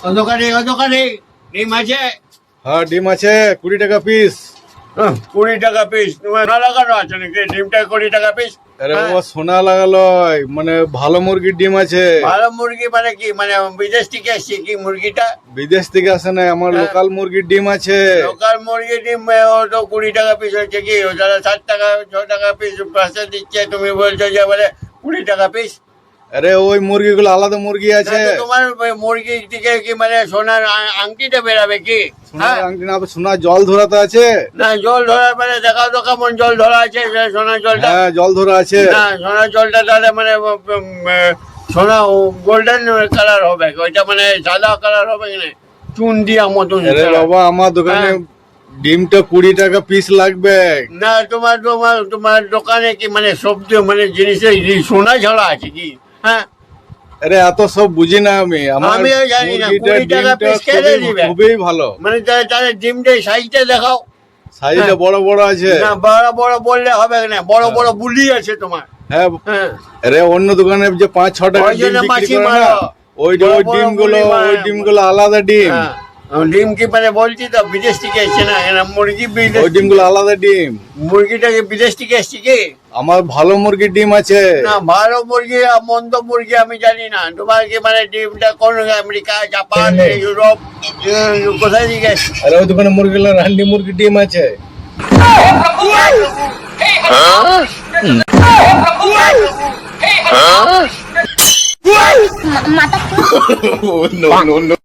দোকানে ডিম আছে? হ্যাঁ ডিম আছে 20 টাকা পিস। 20 টাকা পিস। তোমার লাগানো আছে নাকি ডিমটা 20 টাকা পিস? আরে বাবা সোনা লাগালো, মানে ভালো মুরগির ডিম আছে। ভালো মুরগি মানে কি, মানে বিদেশ থেকে আসছে কি মুরগিটা? বিদেশ থেকে আসে না, আমার লোকাল মুরগির ডিম আছে। লোকাল মুরগির ডিম ও তো 20 টাকা পিস হচ্ছে কি, ও যারা 7 টাকা 6 টাকা পিস পাশে দিচ্ছে, তুমি বলছো যে বলে 20 টাকা পিস। আরে ওই মুরগিগুলো আলাদা মুরগি আছে। তোমার মুরগি থেকে কি মানে সোনার আংটিটা বেরাবে কি? সোনার আংটি না, সোনার জল ধরাতে আছে। না জল ধরা মানে দেখাও তো কেমন জল ধরা আছে সোনার জলটা। হ্যাঁ জল ধরা আছে। না সোনার জলটা তাহলে মানে সোনা গোল্ডেন কালার হবে, ওইটা মানে সাদা কালার হবে না, চুন দিয়া মতন। আরে বাবা আমার দোকানে ডিমটা 20 টাকা পিস লাগবে। না তোমার তোমার তোমার দোকানে কি মানে সবজি মানে জিনিসের সোনা ঝাড়া আছে কি? হ্যাঁ আরে এত সব বুঝি না আমি। আমিও জানি না। মুরগিটার 20 টাকা ডিমটা পিস কেটে দিবে, খুবই ভালো। মানে তাহলে ডিমটা সাইজটা দেখাও। সাইজটা বড় বড় আছে। না বড় বড় বললে হবে না, বড় বড় বুলি আছে তোমার। হ্যাঁ হ্যাঁ আরে অন্য দোকানে যে 5-6 টাকা ওই ডিম জন্য বিক্রি মাছি করে মারো। না, ওই বড় বড় ডিমগুলো বুলি মারো। ওই ডিমগুলো আলাদা ডিম। হ্যাঁ, ডিম কি মানে বলছি তো বিদেশ থেকে এসছে না, এরা মুরগি বিদেশ। ওই ডিমগুলো আলাদা ডিম। মুরগিটা কি বিদেশ থেকে এসছে কি? আমার ভালো মুরগির ডিম আছে। না ভালো মুরগি আর মন্দ মুরগি আমি জানি না। তোমার কি মানে ডিমটা কোন আমেরিকা, জাপান, ইউরোপ কোথায় থেকে এসছে? আরে ওই দোকানে মুরগিগুলো রান্ডি মুরগির ডিম আছে। mata No, no, no.